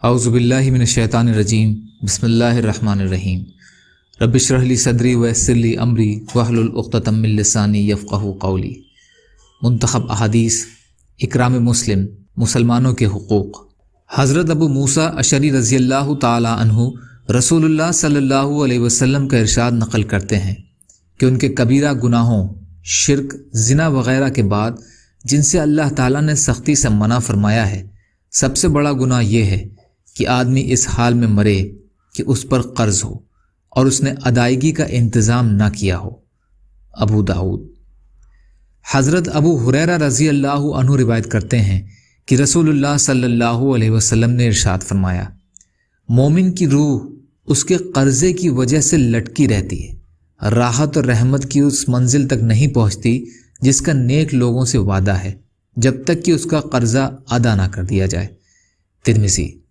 اعوذ باللہ من الشیطان الرجیم بسم اللہ الرحمن الرحیم رب اشرح لی صدری ویسر لی امری واحلل عقدۃ من لسانی یفقہوا قولی۔ منتخب احادیث، اکرام مسلم، مسلمانوں کے حقوق۔ حضرت ابو موسیٰ اشعری رضی اللہ تعالی عنہ رسول اللہ صلی اللہ علیہ وسلم کا ارشاد نقل کرتے ہیں کہ ان کے کبیرہ گناہوں، شرک، زنا وغیرہ کے بعد جن سے اللہ تعالیٰ نے سختی سے منع فرمایا ہے، سب سے بڑا گناہ یہ ہے کہ آدمی اس حال میں مرے کہ اس پر قرض ہو اور اس نے ادائیگی کا انتظام نہ کیا ہو۔ ابو داؤد۔ حضرت ابو ہریرہ رضی اللہ عنہ روایت کرتے ہیں کہ رسول اللہ صلی اللہ علیہ وسلم نے ارشاد فرمایا، مومن کی روح اس کے قرضے کی وجہ سے لٹکی رہتی ہے، راحت اور رحمت کی اس منزل تک نہیں پہنچتی جس کا نیک لوگوں سے وعدہ ہے، جب تک کہ اس کا قرضہ ادا نہ کر دیا جائے۔ ترمذی۔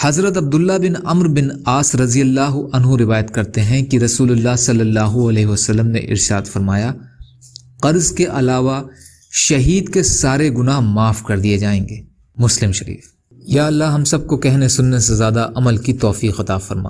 حضرت عبداللہ بن عمرو بن عاص رضی اللہ عنہ روایت کرتے ہیں کہ رسول اللہ صلی اللہ علیہ وسلم نے ارشاد فرمایا، قرض کے علاوہ شہید کے سارے گناہ معاف کر دیے جائیں گے۔ مسلم شریف۔ یا اللہ ہم سب کو کہنے سننے سے زیادہ عمل کی توفیق عطا فرما۔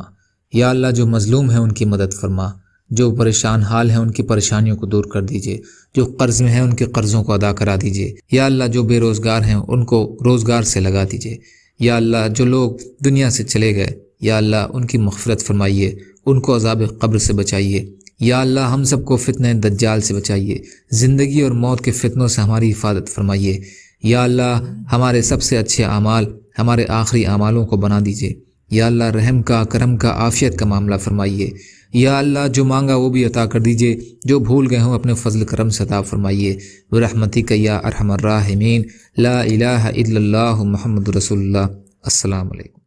یا اللہ جو مظلوم ہیں ان کی مدد فرما، جو پریشان حال ہیں ان کی پریشانیوں کو دور کر دیجئے، جو قرض میں ہیں ان کے قرضوں کو ادا کرا دیجئے۔ یا اللہ جو بے روزگار ہیں ان کو روزگار سے لگا دیجئے۔ یا اللہ جو لوگ دنیا سے چلے گئے، یا اللہ ان کی مغفرت فرمائیے، ان کو عذاب قبر سے بچائیے۔ یا اللہ ہم سب کو فتنہ دجال سے بچائیے، زندگی اور موت کے فتنوں سے ہماری حفاظت فرمائیے۔ یا اللہ ہمارے سب سے اچھے اعمال ہمارے آخری اعمالوں کو بنا دیجئے۔ یا اللہ رحم کا، کرم کا، عافیت کا معاملہ فرمائیے۔ یا اللہ جو مانگا وہ بھی عطا کر دیجئے، جو بھول گئے ہوں اپنے فضل کرم سے عطا فرمائیے۔ برحمتک یا ارحم الراحمین، لا الہ الا اللہ محمد رسول اللہ۔ السلام علیکم۔